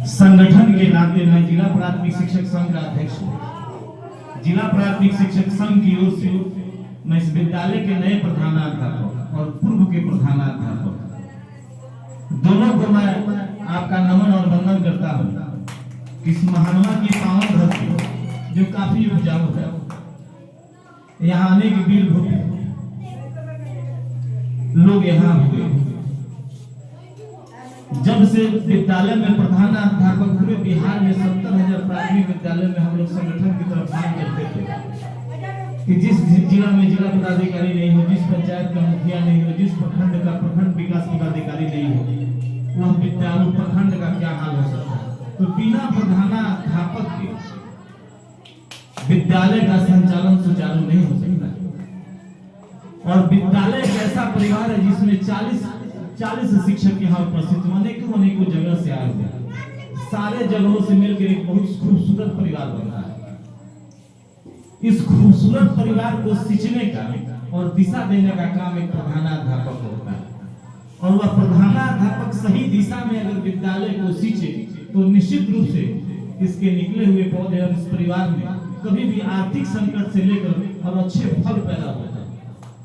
संगठन के नाते मैं जिला प्राथमिक शिक्षक संघ का अध्यक्ष हूँ। जिला प्राथमिक शिक्षक संघ की ओर से मैं इस विद्यालय के नए प्रधानाध्यापक और पूर्व के प्रधानाध्यापक दोनों को मैं आपका नमन और वंदन करता हूँ। इस महानवा की पावन धरती जो काफी उपजाऊ है, यहाँ आने के वीर लोग यहाँ हुए। जब से विद्यालय में प्रधानाध्यापक पूरे बिहार में 70,000 प्राथमिक विद्यालय में हम लोग संगठन की तरफ काम करते थे कि जिस जिला में जिला पदाधिकारी नहीं हो, जिस पंचायत का मुखिया नहीं हो, जिस प्रखंड का प्रखंड विकास पदाधिकारी नहीं हो, वह विद्यालय प्रखंड का क्या हाल हो सकता है। तो बिना प्रधानाध्यापक के विद्यालय का संचालन सुचारू नहीं हो सकता। और विद्यालय एक ऐसा परिवार है जिसमें 40 शिक्षक यहाँ उपस्थित अनेकों जगह से आए हुए, सारे जगहों से मिलकर एक बहुत खूबसूरत परिवार बना है। इस खूबसूरत परिवार को सींचने का और दिशा देने का काम एक प्रधानाध्यापक होता है। और वह प्रधानाध्यापक सही दिशा में अगर विद्यालय को सींचे तो निश्चित रूप से इसके निकले हुए पौधे और इस परिवार में कभी भी आर्थिक संकट से लेकर और अच्छे फल पैदा होते हैं।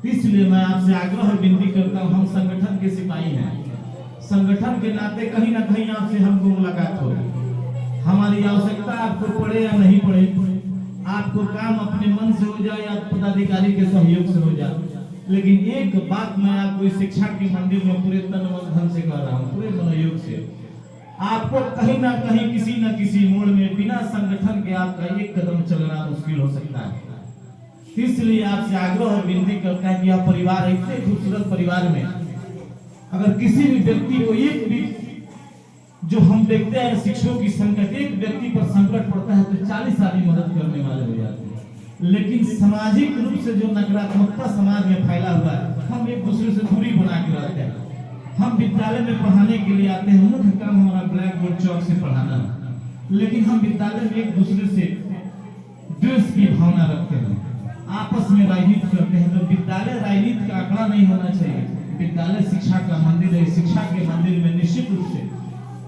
इसलिए मैं आपसे आग्रह और विनती करता हूँ, हम संगठन के सिपाही हैं, संगठन के नाते कहीं ना कहीं आपसे हमको मुलाकात होगी। हमारी आवश्यकता आपको पड़े या नहीं पड़े, आपको काम अपने मन से हो जाए या पदाधिकारी के सहयोग से हो जाए, लेकिन एक बात मैं आपको इस शिक्षा के मंदिर में पूरे तन मन धन से कह रहा हूँ, पूरे मनोयोग से, आपको कहीं ना कहीं किसी न किसी मोड़ में बिना संगठन के आपका एक कदम चलना मुश्किल हो सकता है। इसलिए आपसे आग्रह और विनती करते हैं कि यह परिवार, इतने खूबसूरत परिवार में अगर किसी भी व्यक्ति को एक भी, जो हम देखते हैं शिक्षकों की संकट, एक व्यक्ति पर संकट पड़ता है तो 40 आदमी मदद करने वाले हो जाते हैं। लेकिन सामाजिक रूप से जो नकारात्मकता समाज में फैला हुआ है, हम एक दूसरे से दूरी बना के रहते हैं। हम विद्यालय में पढ़ाने के लिए आते हैं, मुख्य काम हमारा ब्लैक बोर्ड चौक से पढ़ाना है, लेकिन हम विद्यालय में एक दूसरे से द्वेष की भावना रखते हैं, आपस में राजनीति करते हैं। तो विद्यालय राजनीति का आंकड़ा नहीं होना चाहिए। विद्यालय शिक्षा का मंदिर है, शिक्षा के मंदिर में निश्चित रूप से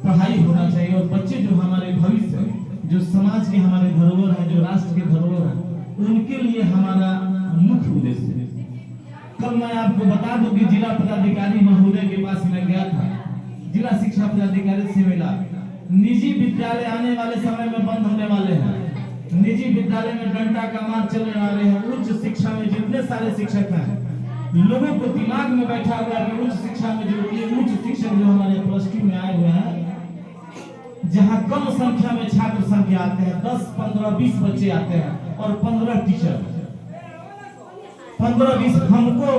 पढ़ाई होना चाहिए। और बच्चे जो हमारे भविष्य है, जो समाज के हमारे धरोहर है, जो राष्ट्र के धरोहर है, उनके लिए हमारा मुख्य उद्देश्य है। कल मैं आपको बता दूं कि जिला पदाधिकारी महोदय के पास मैं गया था, जिला शिक्षा पदाधिकारी से मिला। निजी विद्यालय आने वाले समय में बंद होने वाले हैं, निजी विद्यालय में डंडा का मार चलने वाले हैं। उच्च शिक्षा में जितने सारे शिक्षक हैं, लोगों को दिमाग में बैठा हुआ है कि उच्च शिक्षा में जो उच्च शिक्षक जो हमारे +2 में आए हुए हैं, जहां कम संख्या में छात्र संख्या आते हैं, 10, 15, 20 बच्चे आते हैं और 15 टीचर, 15-20। हमको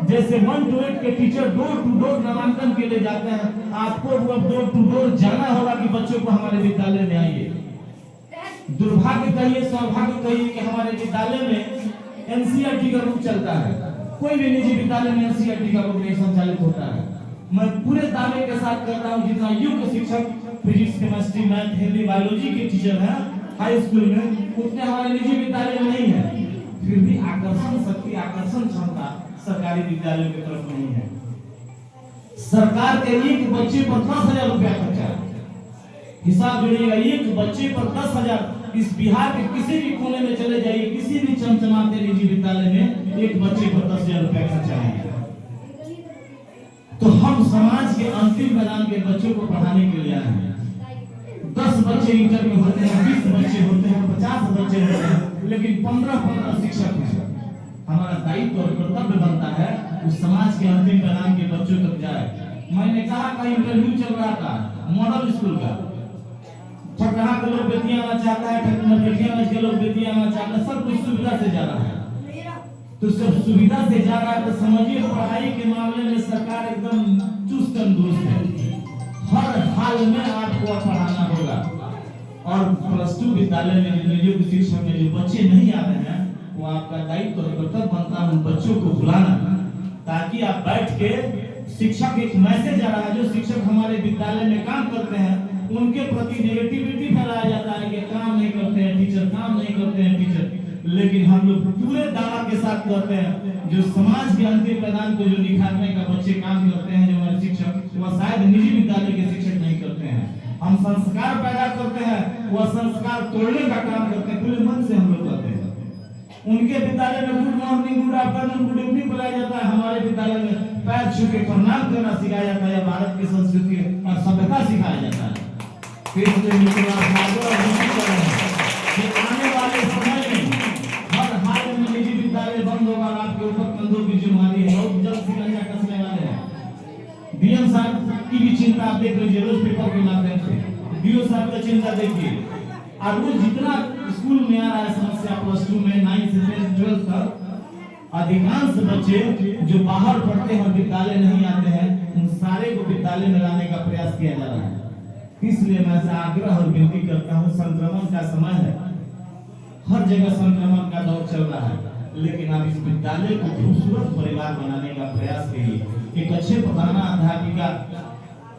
जैसे 1 to 8 के टीचर डोर टू डोर नामांकन के लिए जाते हैं, आपको वो डोर टू डोर जाना होगा कि बच्चों को हमारे विद्यालय में आइए। दुर्भाग्य कहिए, सौभाग्य कहिए कि हमारे विद्यालय में एनसीईआरटी का रूप चलता है। कोई भी निजी विद्यालय में एनसीईआरटी का रूप नहीं संचालित होता है। मैं पूरे दावे के साथ कर रहा हूँ, जितना युग शिक्षक physics, chemistry, math, Hindi, biology के टीचर हैं हाई स्कूल में, उतने हमारे निजी विद्यालय में नहीं है। फिर भी आकर्षण शक्ति, आकर्षण क्षमता सरकारी विद्यालयों की तरफ नहीं है। सरकार के एक बच्चे पर 10,000 रुपया खर्चा है। हिसाब जोड़िएगा, एक बच्चे पर 10,000। इस बिहार के किसी भी कोने में चले जाइए, किसी भी चमचमाते निजी विद्यालय में एक बच्चे पर 10,000 रुपया खर्चा है। तो हम समाज के अंतिम मैदान के बच्चों को पढ़ाने के लिए आए हैं। 10 बच्चे इंटर में होते हैं, 20 बच्चे होते हैं, 50 बच्चे होते हैं, लेकिन 15 शिक्षक हैं। हमारा दायित्व और कर्तव्य बनता है उस समाज के अंतिम मैदान के बच्चों तक जाए। मैंने कहा कहीं इंटरव्यू चल रहा था मॉडल स्कूल का, ठकहा के लोग बेटियां आना चाहता है, ठकहा के लोग बेटियां आना चाहता है, सब कुछ सुविधा से जा रहा है। तो सब सुविधा से जा रहा है तो समझिए पढ़ाई के मामले में सरकार एकदम चुस्त तंदुरुस्त है। हर हाल में आपको पढ़ाना होगा। और +2 विद्यालय में नियोजित शिक्षक में जो बच्चे नहीं आ रहे हैं, वो आपका दायित्व और कर्तव्य बनता है उन बच्चों को बुलाना, ताकि आप बैठ के शिक्षक एक मैसेज आ रहा है, जो शिक्षक हमारे विद्यालय में काम करते हैं उनके प्रति नेगेटिविटी फैलाया जाता है कि काम नहीं करते हैं टीचर, काम नहीं करते हैं टीचर। लेकिन हम लोग पूरे दावा के साथ कहते हैं, जो समाज के अंतिम मैदान को जो निखारने का बच्चे काम करते हैं, जो हमारे शिक्षक, वह शायद निजी विद्यालय के शिक्षक नहीं करते हैं। हम संस्कार पैदा करते हैं, वह संस्कार तोड़ने का काम करते हैं, खुले मन से हम लोग करते हैं। उनके विद्यालय में good morning, good afternoon, good evening बुलाया जाता है, हमारे विद्यालय में पैर छू के प्रणाम करना सिखाया जाता है, भारत की संस्कृति और सभ्यता सिखाया जाता है। इसलिए आने वाले समय में हर हाल में निजी विद्यालय बंद होगा, आपके ऊपर कंधों की जिम्मेदारी है, बहुत जल्द शिकंजा कसने वाले हैं। डीएम साहब की भी चिंता आप देख लीजिए रोज पेपर के माध्यम से, डीओ साहब का चिंता देखिए। और वो जितना स्कूल में आ रहा है समस्या, प्लस 2 में 9 से 12 तक अधिकांश बच्चे जो बाहर पढ़ते हैं विद्यालय नहीं आते हैं, उन सारे को विद्यालय में लाने का प्रयास किया जा रहा है। इसलिए मैं आग्रह और विनती करता हूँ, संक्रमण का समय है, हर जगह संक्रमण का दौर चल रहा है, लेकिन आप इस विद्यालय को खूबसूरत परिवार बनाने का प्रयास करिए। एक अच्छे प्रधानाध्यापिका,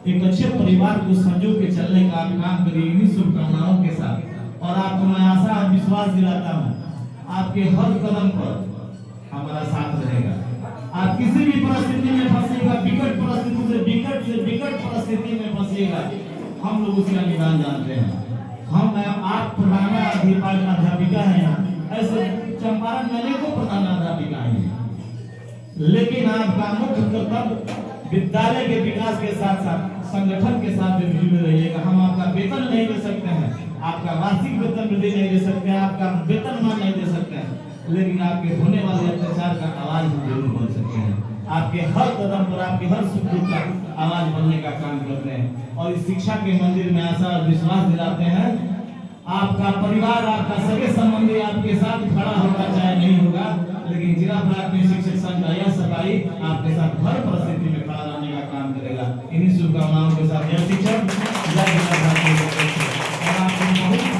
एक अच्छे परिवार को संजो के चलने का काम करिए। इन्हीं शुभकामनाओं के साथ और आपको मैं आशा और विश्वास दिलाता हूँ, आपके हर कदम पर हमारा साथ रहेगा। आप किसी भी परिस्थिति में फंसिएगा, विकट परिस्थिति से विकट परिस्थिति में फंसिएगा, हम लोग उसका निदान जानते हैं। हम आप प्रधानाध्यापिका हैं यहाँ, ऐसे चंपारण में अनेकों प्रधानाध्यापिका हैं, लेकिन आपका मुख्य कर्तव्य विद्यालय के विकास के साथ साथ संगठन के साथ जुड़े रहिएगा। हम आपका वेतन नहीं दे सकते हैं, आपका वार्षिक वेतन वृद्धि नहीं दे सकते हैं, आपका वेतनमान नहीं दे सकते हैं, लेकिन आपके होने वाले अत्याचार का आवाज हम जरूर बन सकते हैं। आपके हर कदम पर, आपके हर सुख दुख का आवाज बनने का काम करते हैं और इस शिक्षा के मंदिर में आशा और विश्वास दिलाते हैं। आपका परिवार, आपका सगे संबंधी आपके साथ खड़ा होगा, चाहे नहीं होगा, लेकिन जिला प्राथमिक शिक्षक संघ का यह सफाई आपके साथ हर परिस्थिति में खड़ा